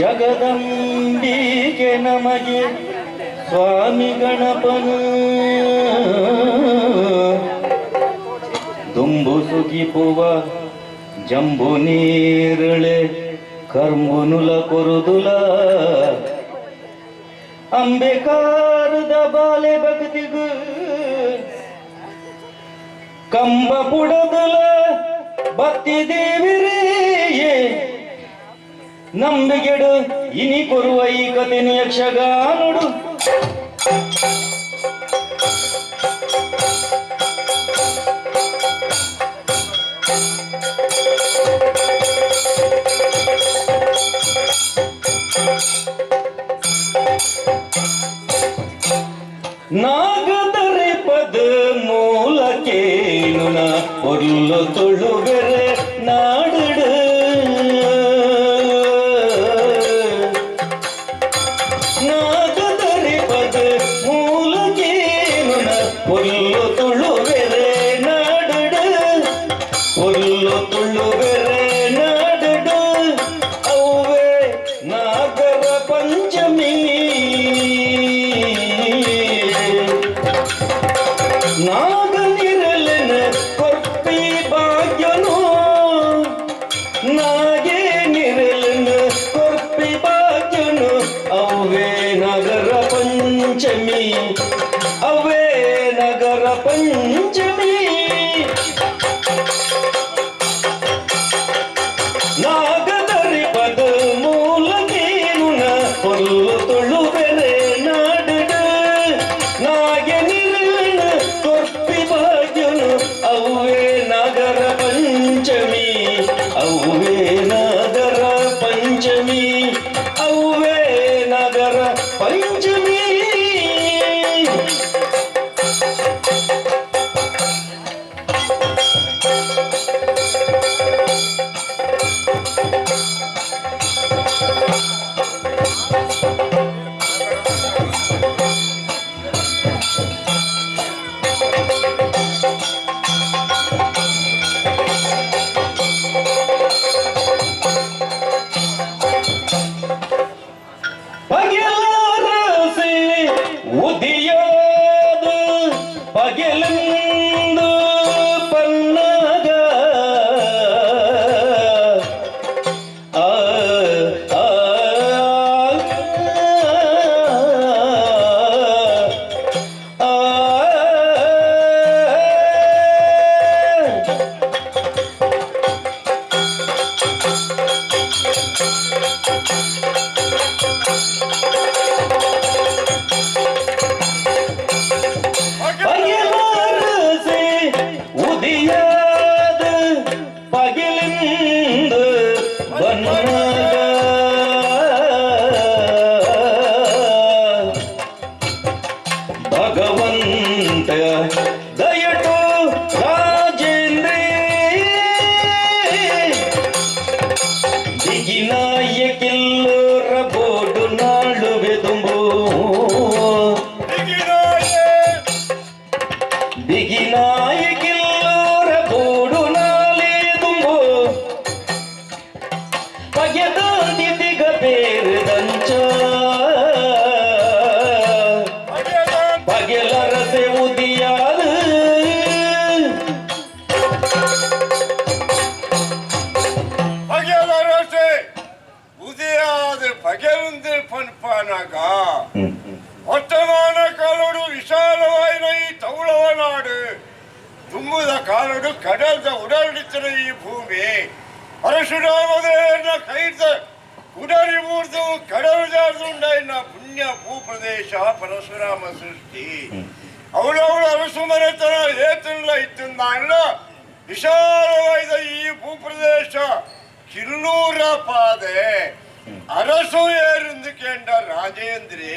ಜಗದಂಬಿಗೆ ನಮಗೆ ಸ್ವಾಮಿ ಗಣಪನು ದುಂಬು ಸುಗಿಪುವ ಜಂಬು ನೀರಳೆ ಕರ್ಮುನುಲ ಕೊರುದುಲ ಅಂಬೆಕಾರದ ಬಾಲೆ ಭಕ್ತಿಗು ಕಂಬ ಪುಡದುಲ ಭಕ್ತಿ ದೇವಿರೇ ನಂಬಿಗೆಡು ಇನಿ ಕೊರುವ ಈ ಕಥೆನ ಯಕ್ಷಗಾನುಡು ನಾಗದರೆ ಪದ ಮೂಲಕೇನು ನ ಒಲ್ಲು ತುಳುವೆರೆ ನಾಡುಡು ನಾಗದರೆ ಪದ ಮೂಲಕೇನು ನ ಒಲ್ಲು ತುಳುವೆರೆ ನಾಡುಡು ಒಲ್ಲು ತುಳುವೆರೆ ನಾಡುಡು ಅವ್ವೇ ನಾಗರ ಪಂಚಮಿ ನಾಗನಿರಲನ ಕೊರ್ಪಿ ಭಾಗ್ಯನು ನಾಗೆ ನಿರಲನ ಕೊರ್ಪಿ ಭಾಗ್ಯನು ಅವೇ ನಗರ ಪಂಚಮಿ ಅವೇ ನಗರ ಪಂಚಮಿ ನಾಗದರಿ ಪದ ಮೂಲಕೇನು ನ ಹೊಲ್ಲು ತುಳುವೆರೆ ನಾಡುಡು ನಾಗೆ ನಿರಲನ ಕೊರ್ಪಿ ಭಾಗ್ಯನು ಅವೇ ನಗರ ಪಂಚಮಿ ಅವೇ ನಗರ ಪಂಚಮಿ ಅವೇ ನಗರ ಪಂಚಮಿ ಉದಿಯೋದು ಪಗೆಲೆಂದು ಪನ್ನಗ ಆ ಆ ಆ ಉದಿಯಾದ ಪಗಿಲಿಂದ ಬನ್ನಗ ಭಗವಂತ ದಯಟು ರಾಜೇಂದ್ರ ದಿಗಿನಾಯಕಿಲ್ಲೋರ ಬೋಡು ನಾಳುವೆ ತುಂಬು ದಿಗಿನಾಯಕಿಲ್ಲೋರ ಬೋಡು ನಾಳೆ ತುಂಬು ಪಗೆದಾಂತಿ ದಿಗ ಬೇರದಂಚ ಪಗೆಲರಸೆ ಉದಿಯಾದ பகலரசே உதயாது பகலுந்து பண்பானாக ಒತ್ತಮಾನ ಕಾಲೋಡು ವಿಶಾಲವಾದ ಈ ತೌಳವ ನಾಡು ತುಂಬುದ ಕಾಲೋಡು ಕಡಲ್ದ ಉಡಾಡಿತರ ಈ ಭೂಮಿ ಪರಶುರಾಮದೇವನ ಕೈದ ಉಡರಿ ಮೂರ್ದು ಕಡಲು ಜಾರ್ದುಂಡಾಯಿನ ಪುಣ್ಯ ಭೂಪ್ರದೇಶ ಪರಶುರಾಮ ಸೃಷ್ಟಿ ಅವಳವಳ ಅರಸುಮನೆತನ ಏತಲ್ಲ ಇತ್ತಂದ ವಿಶಾಲವಾದ ಈ ಭೂಪ್ರದೇಶ ಕಿಲ್ಲೂರ ಪಾದೆ ಅರಸು ಏರುಂದು ಕೇಂದ್ರ ರಾಜೇಂದ್ರಿ